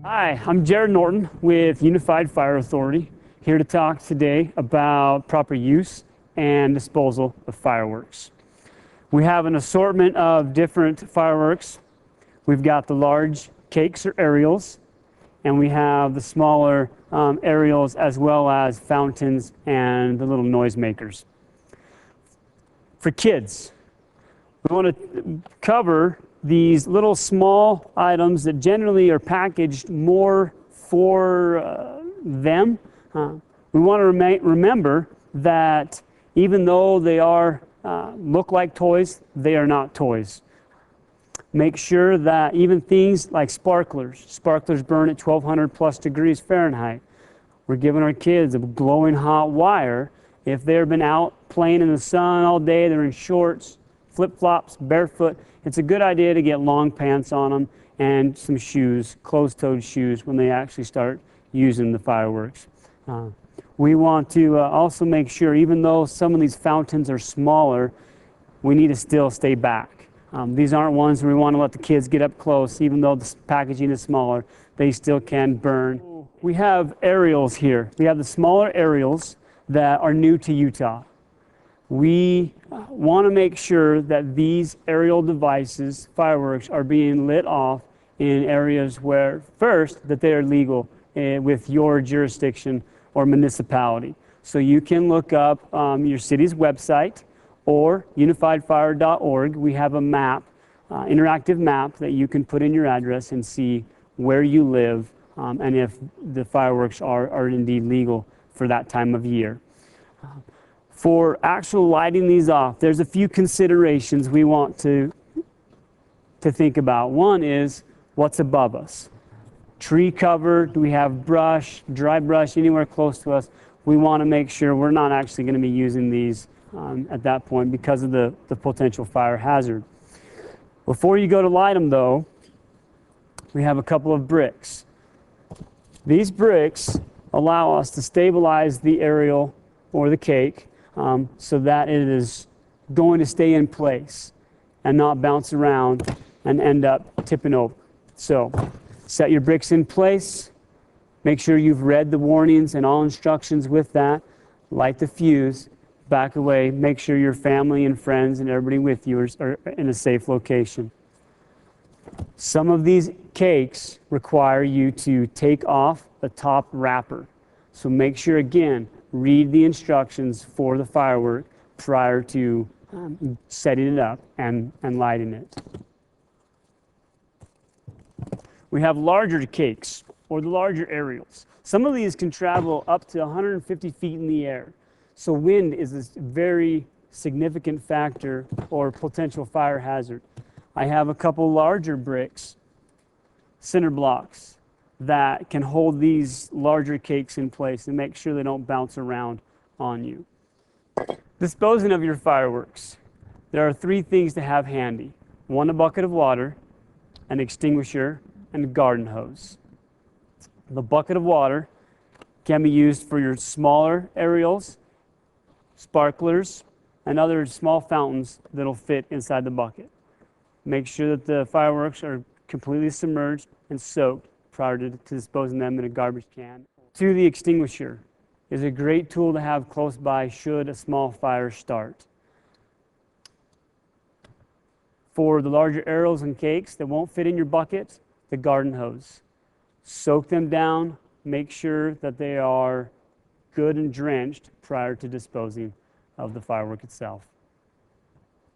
Hi, I'm Jared Norton with Unified Fire Authority, here to talk today about proper use and disposal of fireworks. We have an assortment of different fireworks. We've got the large cakes or aerials, and we have the smaller aerials as well as fountains and the little noisemakers. For kids, we want to cover these little small items that generally are packaged more for them. We want to remember that even though they are look like toys, they are not toys. Make sure that even things like sparklers burn at 1200 plus degrees Fahrenheit. We're giving our kids a glowing hot wire. If they've been out playing in the sun all day, they're in shorts, flip-flops, barefoot, it's a good idea to get long pants on them and some shoes, closed-toed shoes, when they actually start using the fireworks. We want to also make sure, even though some of these fountains are smaller, we need to still stay back. These aren't ones where we want to let the kids get up close. Even though the packaging is smaller, they still can burn. We have aerials here. We have the smaller aerials that are new to Utah. We want to make sure that these aerial devices, fireworks, are being lit off in areas where, first, that they are legal with your jurisdiction or municipality. So you can look up your city's website or unifiedfire.org. We have a map, interactive map that you can put in your address and see where you live and if the fireworks are indeed legal for that time of year. For actual lighting these off, there's a few considerations we want to think about. One is what's above us. Tree cover, do we have brush, dry brush anywhere close to us? We want to make sure we're not actually going to be using these at that point because of the potential fire hazard. Before you go to light them though, we have a couple of bricks. These bricks allow us to stabilize the aerial or the cake so that it is going to stay in place and not bounce around and end up tipping over. So set your bricks in place. Make sure you've read the warnings and all instructions with that. Light the fuse, back away. Make sure your family and friends and everybody with you are in a safe location. Some of these cakes require you to take off the top wrapper. So make sure, again, read the instructions for the firework prior to setting it up and lighting it. We have larger cakes, or the larger aerials. Some of these can travel up to 150 feet in the air. So wind is a very significant factor or potential fire hazard. I have a couple larger bricks, cinder blocks, that can hold these larger cakes in place and make sure they don't bounce around on you. Disposing of your fireworks. There are three things to have handy. One, a bucket of water, an extinguisher, and a garden hose. The bucket of water can be used for your smaller aerials, sparklers, and other small fountains that'll fit inside the bucket. Make sure that the fireworks are completely submerged and soaked prior to disposing them in a garbage can. Two, the extinguisher is a great tool to have close by should a small fire start. For the larger aerials and cakes that won't fit in your bucket, the garden hose. Soak them down, make sure that they are good and drenched prior to disposing of the firework itself.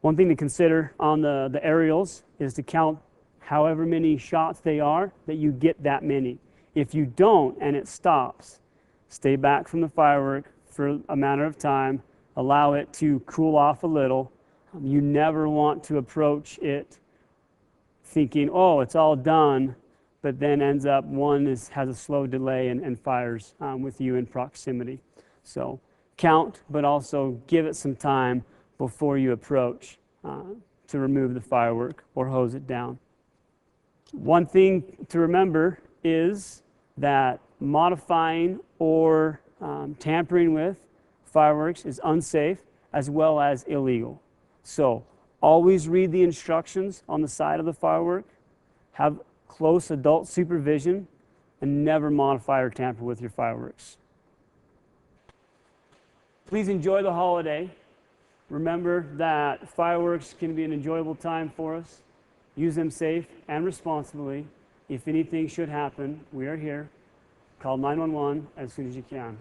One thing to consider on the aerials is to count however many shots they are, that you get that many. If you don't and it stops, stay back from the firework for a matter of time, allow it to cool off a little. You never want to approach it thinking, oh, it's all done, but then ends up has a slow delay and fires with you in proximity. So count, but also give it some time before you approach to remove the firework or hose it down. One thing to remember is that modifying or tampering with fireworks is unsafe as well as illegal. So always read the instructions on the side of the firework. Have close adult supervision and never modify or tamper with your fireworks. Please enjoy the holiday. Remember that fireworks can be an enjoyable time for us. Use them safe and responsibly. If anything should happen, we are here. Call 911 as soon as you can.